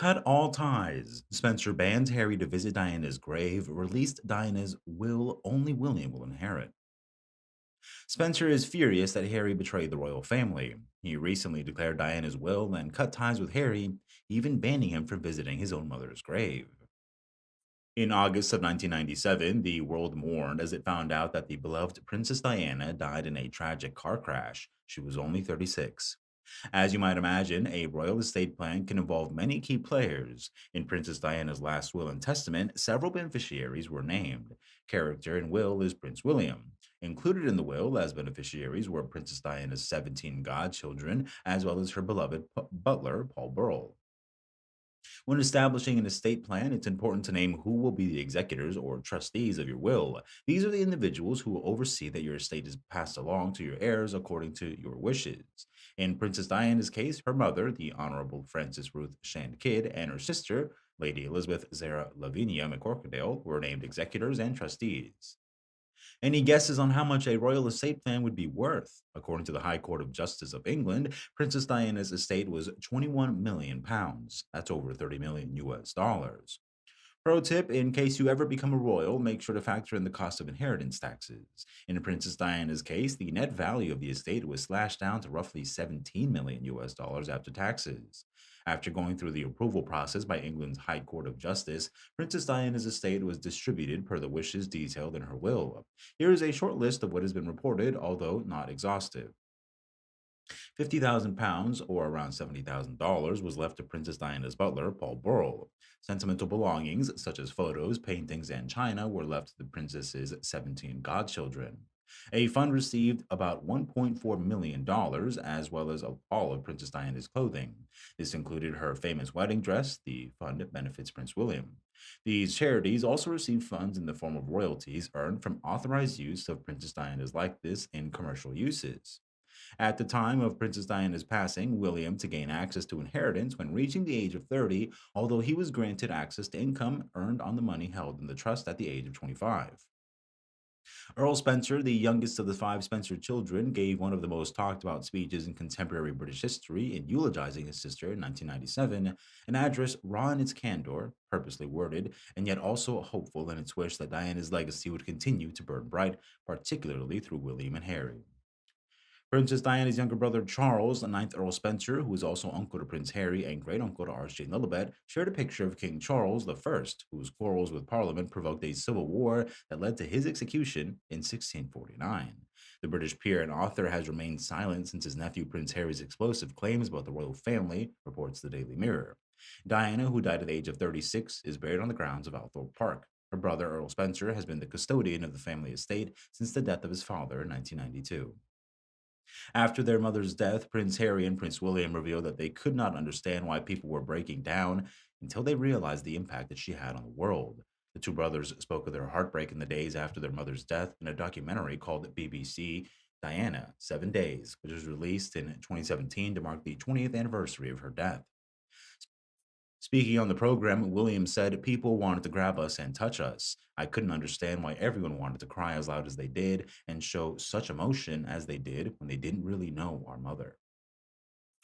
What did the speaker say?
Cut all ties. Spencer bans Harry to visit Diana's grave, released Diana's will only William will inherit. Spencer is furious that Harry betrayed the royal family. He recently declared Diana's will and cut ties with Harry, even banning him from visiting his own mother's grave. In August of 1997, the world mourned as it found out that the beloved Princess Diana died in a tragic car crash. She was only 36. As you might imagine, a royal estate plan can involve many key players. In Princess Diana's last will and testament, several beneficiaries were named. Character in will is Prince William. Included in the will as beneficiaries were Princess Diana's 17 godchildren, as well as her beloved butler, Paul Burrell. When establishing an estate plan, it's important to name who will be the executors or trustees of your will. These are the individuals who will oversee that your estate is passed along to your heirs according to your wishes. In Princess Diana's case, her mother, the Honorable Frances Ruth Shand Kidd, and her sister, Lady Elizabeth Zara Lavinia McCorkadale, were named executors and trustees. Any guesses on how much a royal estate plan would be worth? According to the High Court of Justice of England, Princess Diana's estate was £21 million. That's over 30 million US dollars. Pro tip, in case you ever become a royal, make sure to factor in the cost of inheritance taxes. In Princess Diana's case, the net value of the estate was slashed down to roughly 17 million US dollars after taxes. After going through the approval process by England's High Court of Justice, Princess Diana's estate was distributed per the wishes detailed in her will. Here is a short list of what has been reported, although not exhaustive. £50,000, or around $70,000, was left to Princess Diana's butler, Paul Burrell. Sentimental belongings, such as photos, paintings, and china, were left to the princess's 17 godchildren. A fund received about $1.4 million, as well as all of Princess Diana's clothing. This included her famous wedding dress. The fund benefits Prince William. These charities also received funds in the form of royalties earned from authorized use of Princess Diana's likeness in commercial uses. At the time of Princess Diana's passing, William to gain access to inheritance when reaching the age of 30, although he was granted access to income earned on the money held in the trust at the age of 25. Earl Spencer, the youngest of the five Spencer children, gave one of the most talked about speeches in contemporary British history in eulogizing his sister in 1997, an address raw in its candor, purposely worded, and yet also hopeful in its wish that Diana's legacy would continue to burn bright, particularly through William and Harry. Princess Diana's younger brother Charles, the ninth Earl Spencer, who is also uncle to Prince Harry and great uncle to Archie and Lilibet, shared a picture of King Charles I, whose quarrels with Parliament provoked a civil war that led to his execution in 1649. The British peer and author has remained silent since his nephew Prince Harry's explosive claims about the royal family, reports the Daily Mirror. Diana, who died at the age of 36, is buried on the grounds of Althorpe Park. Her brother Earl Spencer has been the custodian of the family estate since the death of his father in 1992. After their mother's death, Prince Harry and Prince William revealed that they could not understand why people were breaking down until they realized the impact that she had on the world. The two brothers spoke of their heartbreak in the days after their mother's death in a documentary called BBC Diana 7 Days, which was released in 2017 to mark the 20th anniversary of her death. Speaking on the program, Williams said, "People wanted to grab us and touch us. I couldn't understand why everyone wanted to cry as loud as they did and show such emotion as they did when they didn't really know our mother."